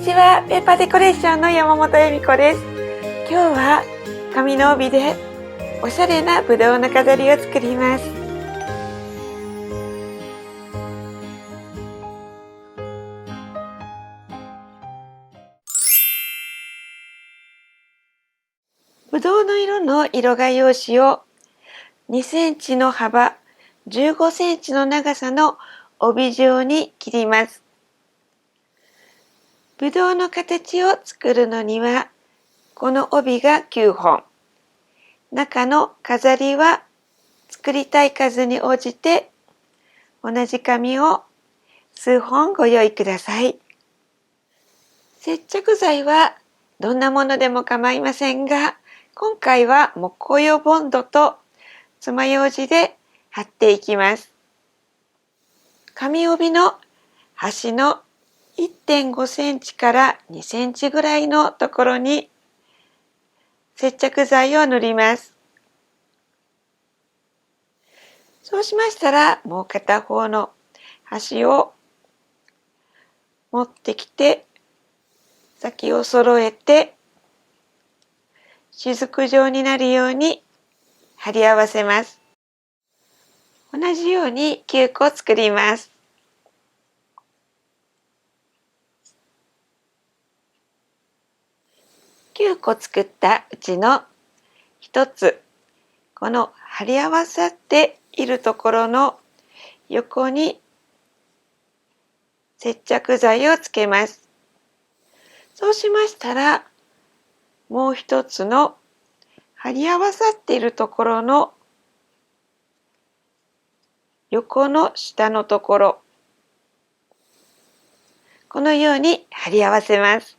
ちは、ペーパーデコレーションの山本恵美子です。今日は紙の帯でおしゃれなぶどうの飾りを作ります。ぶどうの色の色画用紙を2センチの幅、15センチの長さの帯状に切ります。ぶどうの形を作るのには、この帯が9本。中の飾りは作りたい数に応じて同じ紙を数本ご用意ください。接着剤はどんなものでも構いませんが、今回は木工用ボンドと爪楊枝で貼っていきます。紙帯の端の 1.5 センチから2センチぐらいのところに接着剤を塗ります。そうしましたら、もう片方の端を持ってきて、先を揃えて、雫状になるように貼り合わせます。同じように9個作ります。9個作ったうちの1つ、この貼り合わさっているところの横に接着剤をつけます。そうしましたら、もう一つの貼り合わさっているところの横の下のところ、このように貼り合わせます。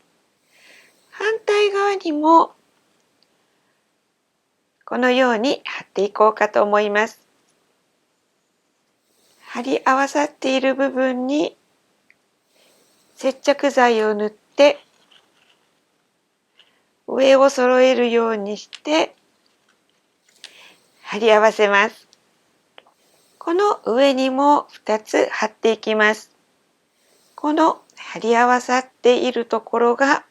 反対側にもこのように貼っていこうかと思います。貼り合わさっている部分に接着剤を塗って上を揃えるようにして貼り合わせます。この上にも2つ貼っていきます。この貼り合わさっているところが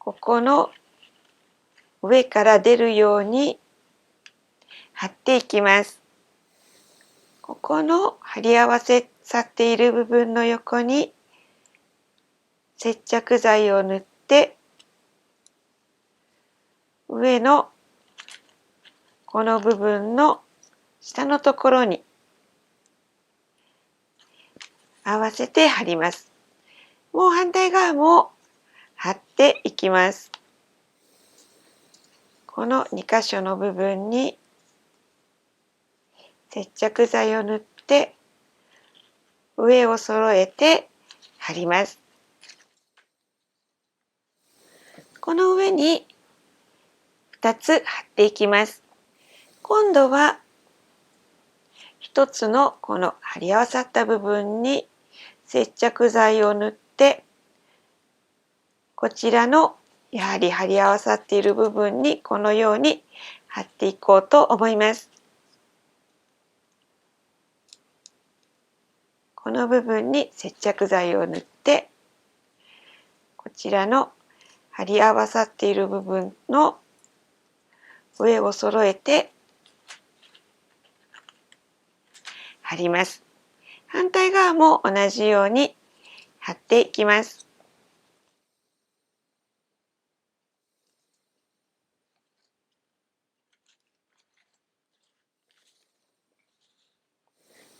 ここの上から出るように貼っていきます。ここの貼り合わせさっている部分の横に接着剤を塗って上のこの部分の下のところに合わせて貼ります。もう反対側も貼っていきます。この2箇所の部分に接着剤を塗って上を揃えて貼ります。この上に2つ貼っていきます。今度は1つのこの貼り合わさった部分に接着剤を塗ってこちらのやはり貼り合わさっている部分にこのように貼っていこうと思います。この部分に接着剤を塗ってこちらの貼り合わさっている部分の上を揃えて貼ります。反対側も同じように貼っていきます。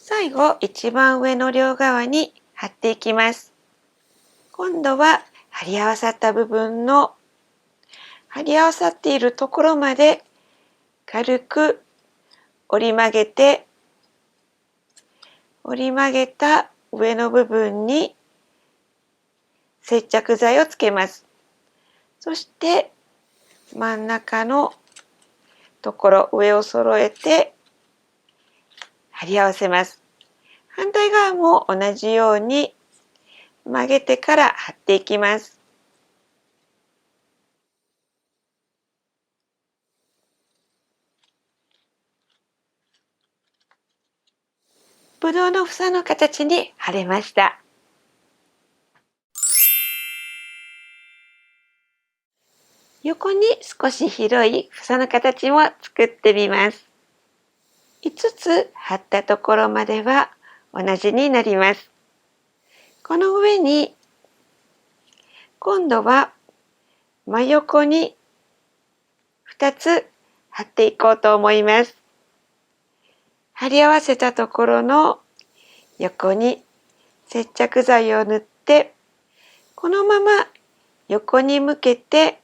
最後、一番上の両側に貼っていきます。今度は貼り合わさった部分の貼り合わさっているところまで軽く折り曲げて、折り曲げた上の部分に接着剤をつけます。そして真ん中のところ、上を揃えて貼り合わせます。反対側も同じように曲げてから貼っていきます。ぶどうの房の形に貼れました。横に少し広い房の形も作ってみます。5つ貼ったところまでは同じになります。この上に今度は真横に2つ貼っていこうと思います。貼り合わせたところの横に接着剤を塗って、このまま横に向けて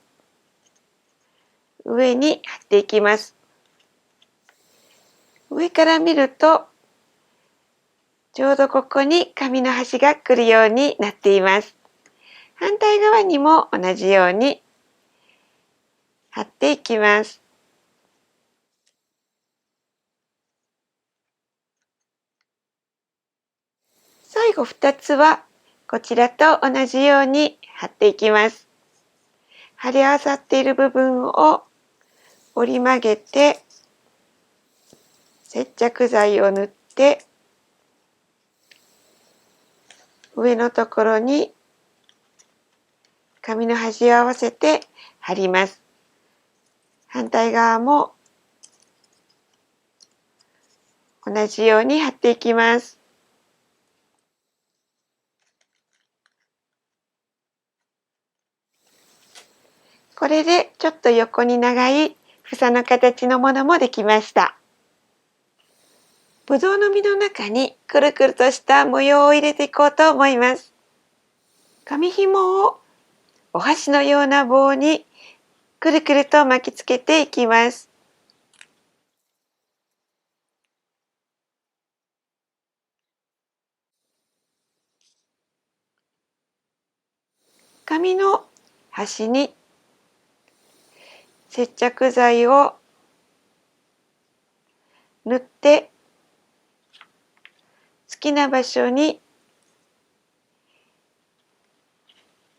上に貼っていきます。上から見ると、ちょうどここに紙の端が来るようになっています。反対側にも同じように貼っていきます。最後2つはこちらと同じように貼っていきます。貼り合わさっている部分を折り曲げて接着剤を塗って上のところに紙の端を合わせて貼ります。反対側も同じように貼っていきます。これでちょっと横に長い房の形のものもできました。ぶどうの実の中にくるくるとした模様を入れていこうと思います。紙紐をお箸のような棒にくるくると巻きつけていきます。紙の端に接着剤を塗って好きな場所に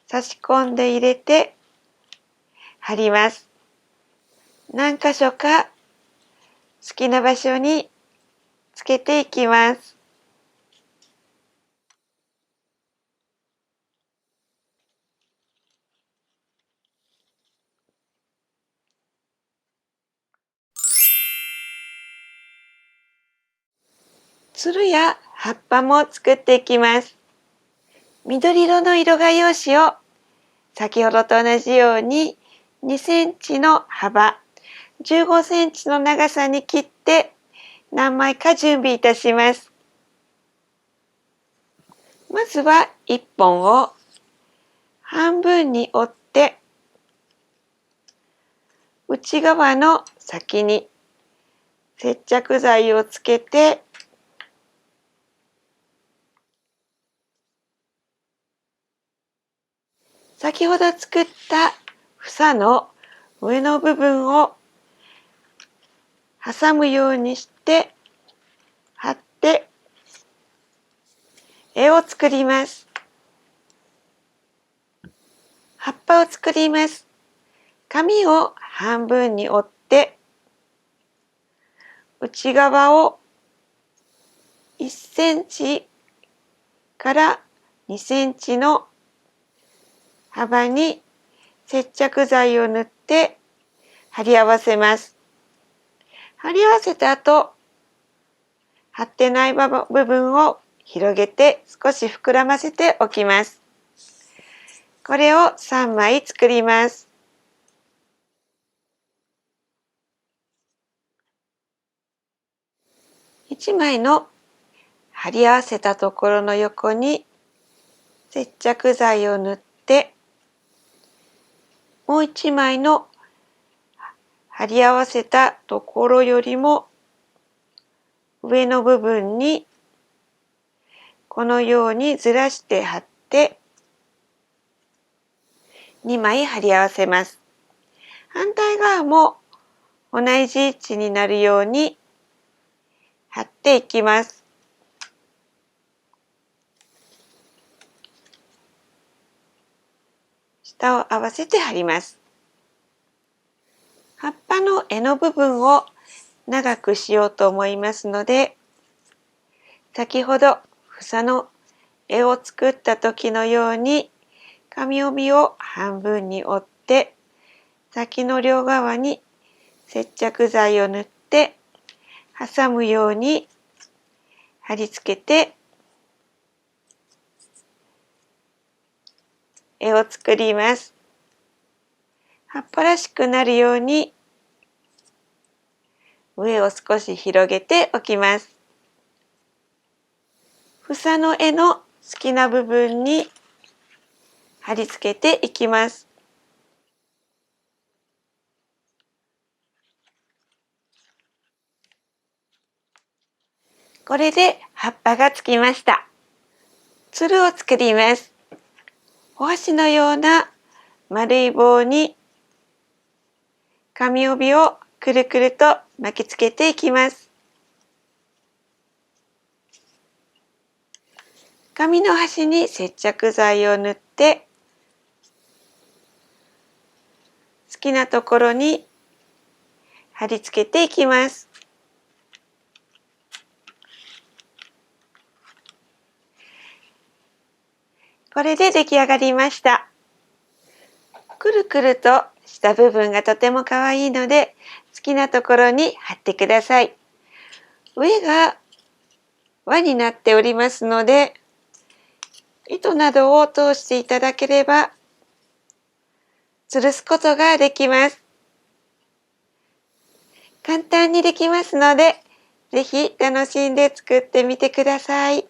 差し込んで入れて貼ります。何箇所か好きな場所につけていきます。つるや葉っぱも作っていきます。緑色の色画用紙を先ほどと同じように2センチの幅、15センチの長さに切って何枚か準備いたします。まずは1本を半分に折って内側の先に接着剤をつけて先ほど作った房の上の部分を挟むようにして貼って絵を作ります。葉っぱを作ります。紙を半分に折って内側を1センチから2センチの幅に接着剤を塗って貼り合わせます。貼り合わせた後、貼ってない部分を広げて少し膨らませておきます。これを3枚作ります。1枚の貼り合わせたところの横に接着剤を塗ってもう1枚の貼り合わせたところよりも上の部分にこのようにずらして貼って2枚貼り合わせます。反対側も同じ位置になるように貼っていきます。下を合わせて貼ります。葉っぱの柄の部分を長くしようと思いますので、先ほど房の絵を作った時のように紙帯を半分に折って先の両側に接着剤を塗って挟むように貼り付けて絵を作ります。葉っぱらしくなるように上を少し広げておきます。房の絵の好きな部分に貼り付けていきます。これで葉っぱがつきました。つるを作ります。お箸のような丸い棒に紙帯をくるくると巻きつけていきます。紙の端に接着剤を塗って好きなところに貼り付けていきます。これで出来上がりました。くるくるとした部分がとても可愛いので好きなところに貼ってください。上が輪になっておりますので糸などを通していただければ吊るすことができます。簡単にできますのでぜひ楽しんで作ってみてください。